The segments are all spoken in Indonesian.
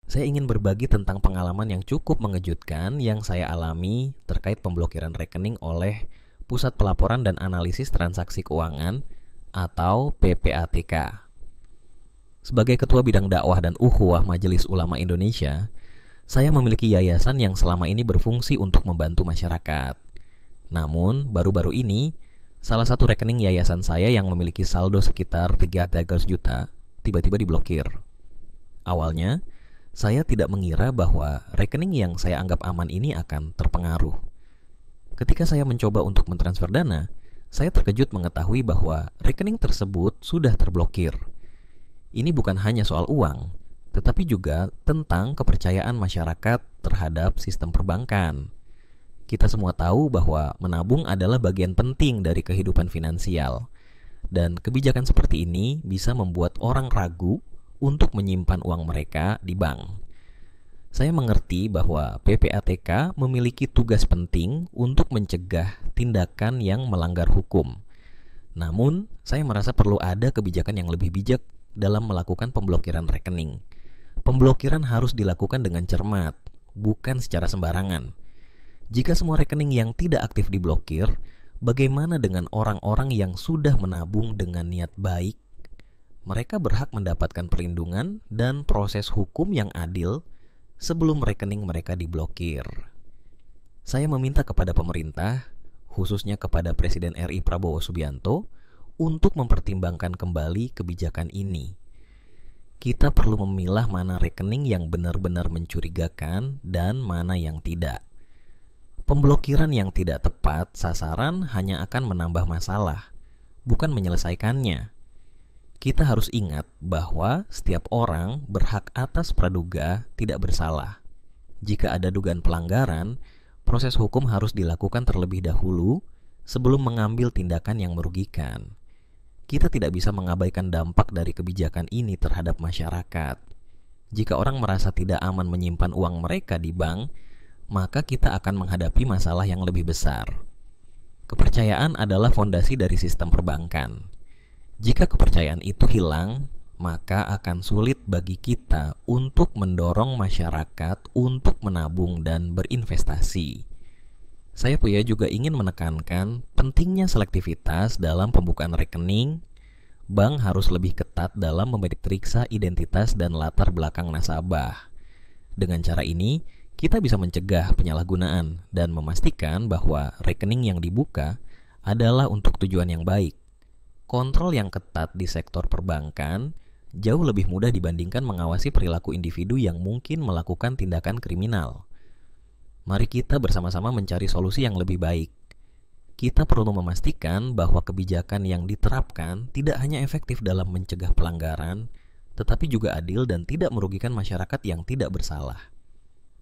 Saya ingin berbagi tentang pengalaman yang cukup mengejutkan yang saya alami terkait pemblokiran rekening oleh Pusat Pelaporan dan Analisis Transaksi Keuangan atau PPATK. Sebagai Ketua Bidang Dakwah dan Ukhuwah Majelis Ulama Indonesia, saya memiliki yayasan yang selama ini berfungsi untuk membantu masyarakat. Namun, baru-baru ini, salah satu rekening yayasan saya yang memiliki saldo sekitar 300 juta tiba-tiba diblokir. Awalnya, saya tidak mengira bahwa rekening yang saya anggap aman ini akan terpengaruh. Ketika saya mencoba untuk mentransfer dana, saya terkejut mengetahui bahwa rekening tersebut sudah terblokir. Ini bukan hanya soal uang, tetapi juga tentang kepercayaan masyarakat terhadap sistem perbankan. Kita semua tahu bahwa menabung adalah bagian penting dari kehidupan finansial, dan kebijakan seperti ini bisa membuat orang ragu untuk menyimpan uang mereka di bank. Saya mengerti bahwa PPATK memiliki tugas penting untuk mencegah tindakan yang melanggar hukum. Namun, saya merasa perlu ada kebijakan yang lebih bijak dalam melakukan pemblokiran rekening. Pemblokiran harus dilakukan dengan cermat, bukan secara sembarangan. Jika semua rekening yang tidak aktif diblokir, bagaimana dengan orang-orang yang sudah menabung dengan niat baik? Mereka berhak mendapatkan perlindungan dan proses hukum yang adil sebelum rekening mereka diblokir. Saya meminta kepada pemerintah, khususnya kepada Presiden RI Prabowo Subianto, untuk mempertimbangkan kembali kebijakan ini. Kita perlu memilah mana rekening yang benar-benar mencurigakan dan mana yang tidak. Pemblokiran yang tidak tepat sasaran hanya akan menambah masalah, bukan menyelesaikannya. Kita harus ingat bahwa setiap orang berhak atas praduga tidak bersalah. Jika ada dugaan pelanggaran, proses hukum harus dilakukan terlebih dahulu sebelum mengambil tindakan yang merugikan. Kita tidak bisa mengabaikan dampak dari kebijakan ini terhadap masyarakat. Jika orang merasa tidak aman menyimpan uang mereka di bank, maka kita akan menghadapi masalah yang lebih besar. Kepercayaan adalah fondasi dari sistem perbankan. Jika kepercayaan itu hilang, maka akan sulit bagi kita untuk mendorong masyarakat untuk menabung dan berinvestasi. Saya juga ingin menekankan pentingnya selektivitas dalam pembukaan rekening. Bank harus lebih ketat dalam memeriksa identitas dan latar belakang nasabah. Dengan cara ini, kita bisa mencegah penyalahgunaan dan memastikan bahwa rekening yang dibuka adalah untuk tujuan yang baik. Kontrol yang ketat di sektor perbankan jauh lebih mudah dibandingkan mengawasi perilaku individu yang mungkin melakukan tindakan kriminal. Mari kita bersama-sama mencari solusi yang lebih baik. Kita perlu memastikan bahwa kebijakan yang diterapkan tidak hanya efektif dalam mencegah pelanggaran, tetapi juga adil dan tidak merugikan masyarakat yang tidak bersalah.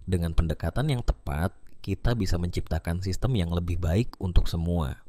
Dengan pendekatan yang tepat, kita bisa menciptakan sistem yang lebih baik untuk semua.